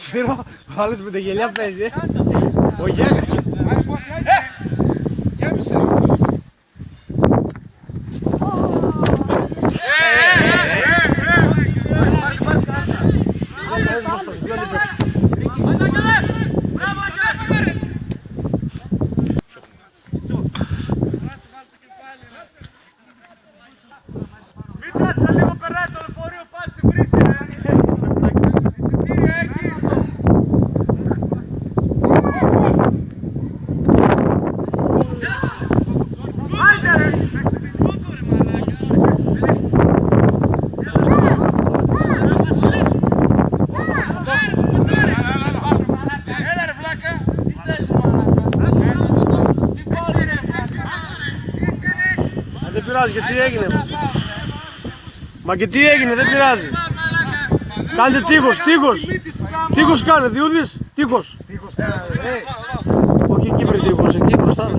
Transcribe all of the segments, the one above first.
Σφύρο, ο άλλος με τα γελιά παίζει. Ο Γιάννης. Γέμισε. Μήτρατσα λίγο περνάει το λεωφορείο, πας στη βρύση ρε. Εισιτήρια έχεις. Άιντε ρε. Έλα ρε βλάκα. Δεν πειράζει, και τι έγινε. Μα και τι έγινε, δεν πειράζει. Κάντε τείχος, τείχος. Τείχος κάνε, Διούδης, τείχος. Τείχος κάνε, όχι εκεί πριν τείχος, εκεί μπροστά.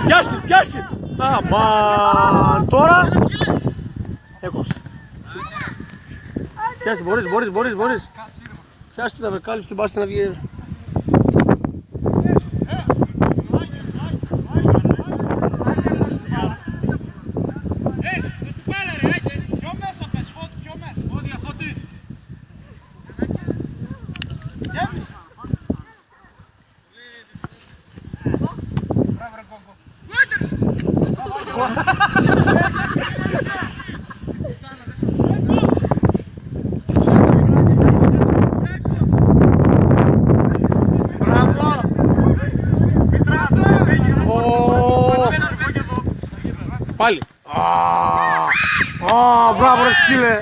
Πιάστη, πιάστη. Αμάν, τώρα έκοψε. Πιάστη, μπορείς. Πιάστη να βρεκάλυψε την πάστη να βγει. Πάλι. Μπράβο ρε σκύλε.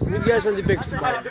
Μην βιάζεις να την παίξεις την μπάλα.